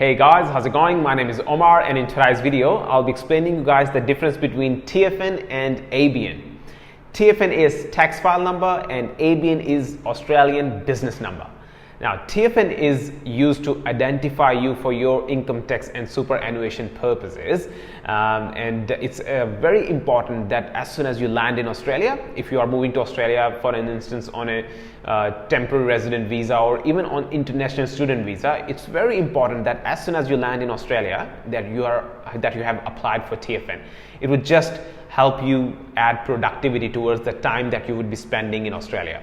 Hey guys, how's it going? My name is Omar, and in today's video I'll be explaining you guys the difference between TFN and ABN. TFN is tax file number and ABN is Australian business number. Now TFN is used to identify you for your income tax and superannuation purposes, and it's very important that as soon as you land in Australia, if you are moving to Australia for an instance on a temporary resident visa or even on international student visa, it's very important that as soon as you land in Australia that you have applied for TFN. It would just help you add productivity towards the time that you would be spending in Australia.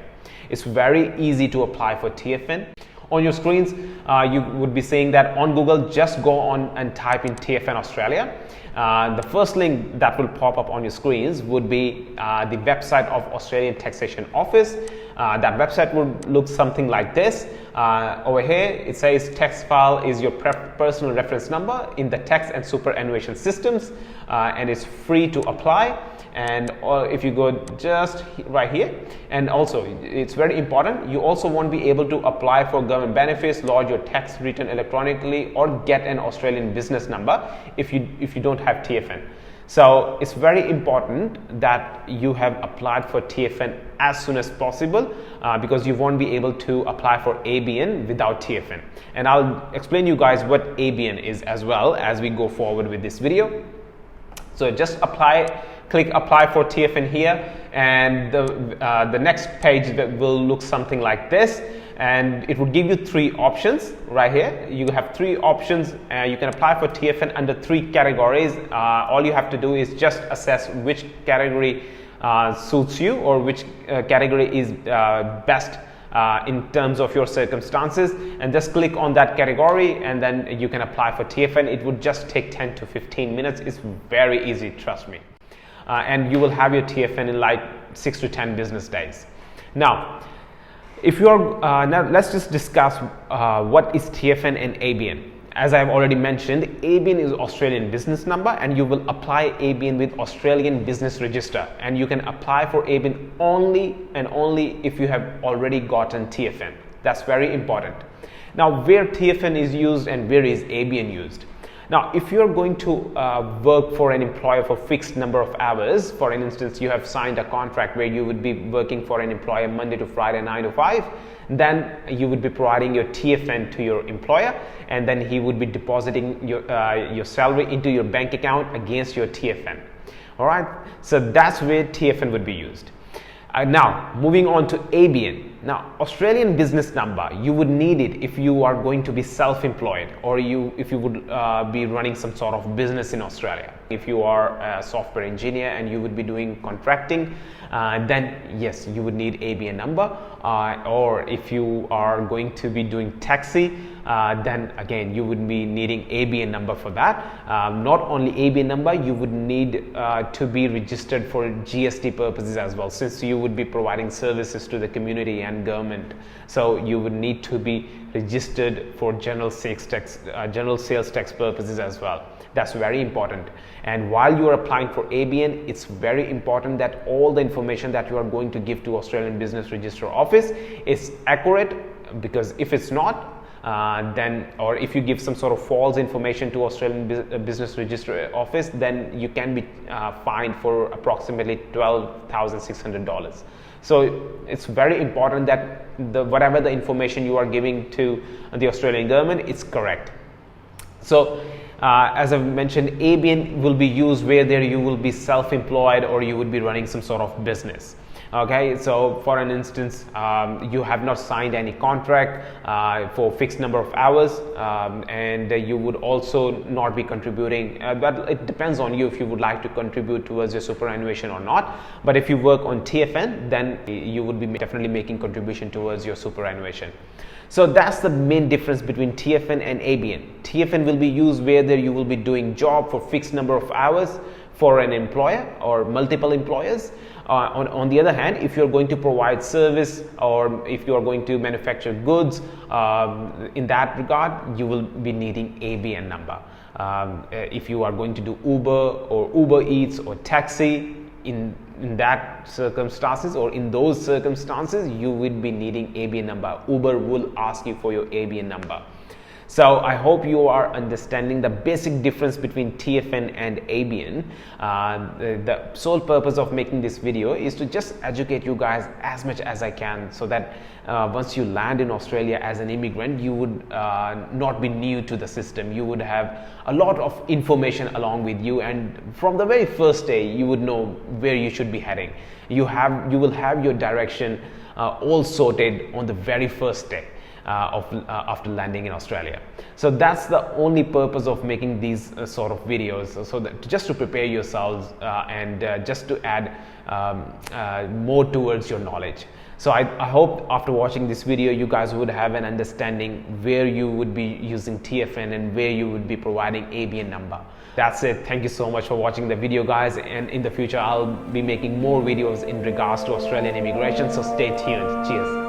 It's very easy to apply for TFN. On your screens, you would be seeing that on Google, just go on and type in TFN Australia. The first link that will pop up on your screens would be the website of Australian Taxation Office. That website would look something like this. Over here, it says tax file is your personal reference number in the tax and superannuation systems, and it's free to apply. And if you go just right here, and also it's very important, you also won't be able to apply for government benefits, lodge your tax return electronically, or get an Australian business number if you don't have TFN. So it's very important that you have applied for TFN as soon as possible, because you won't be able to apply for ABN without TFN. And I'll explain you guys what ABN is as well as we go forward with this video. So just click apply for TFN here, and the next page will look something like this, and it will give you three options right here. You have three options, and you can apply for TFN under three categories. All you have to do is just assess which category suits you, or which category is best in terms of your circumstances, and just click on that category and then you can apply for TFN. It would just take 10 to 15 minutes. It's very easy, trust me. And you will have your TFN in like 6 to 10 business days. Now, if you are now let's just discuss what is TFN and ABN. As I have already mentioned, ABN is Australian business number, and you will apply ABN with Australian Business Register, and you can apply for ABN only and only if you have already gotten TFN. That's very important. Now, where TFN is used and where is ABN used? Now, if you are going to work for an employer for fixed number of hours, for an instance, you have signed a contract where you would be working for an employer Monday to Friday 9 to 5, then you would be providing your TFN to your employer, and then he would be depositing your salary into your bank account against your TFN. All right, so that's where TFN would be used. Now, moving on to ABN. Now, Australian business number, you would need it if you are going to be self-employed, or if you would be running some sort of business in Australia. If you are a software engineer and you would be doing contracting, then yes, you would need ABN number. Or if you are going to be doing taxi, then again you would be needing ABN number for that. Not only ABN number, you would need to be registered for GST purposes as well, since you would be providing services to the community and government. So you would need to be registered for general sales tax purposes as well. That's very important. And while you are applying for ABN, it's very important that all the information that you are going to give to Australian Business Register Office is accurate, because if it's not, or if you give some sort of false information to Australian Business Register Office, then you can be fined for approximately $12,600. So it's very important that whatever the information you are giving to the Australian government, it's correct. So as I've mentioned, ABN will be used where you will be self-employed or you would be running some sort of business. Okay, so for an instance, you have not signed any contract for fixed number of hours, and you would also not be contributing, but it depends on you if you would like to contribute towards your superannuation or not. But if you work on TFN, then you would be definitely making contribution towards your superannuation. So that's the main difference between TFN and ABN. TFN will be used where you will be doing job for fixed number of hours for an employer or multiple employers. On the other hand, if you're going to provide service, or if you are going to manufacture goods, in that regard, you will be needing ABN number. If you are going to do Uber or Uber Eats or taxi, in that circumstances, or in those circumstances, you would be needing ABN number. Uber will ask you for your ABN number. So I hope you are understanding the basic difference between TFN and ABN. The sole purpose of making this video is to just educate you guys as much as I can, so that once you land in Australia as an immigrant, you would not be new to the system. You would have a lot of information along with you, and from the very first day you would know where you should be heading. You will have your direction all sorted on the very first day after landing in Australia. So that's the only purpose of making these sort of videos, so that just to prepare yourselves and just to add more towards your knowledge. So I hope after watching this video you guys would have an understanding where you would be using TFN and where you would be providing ABN number. That's it. Thank you so much for watching the video, guys, and in the future I'll be making more videos in regards to Australian immigration, so stay tuned. Cheers.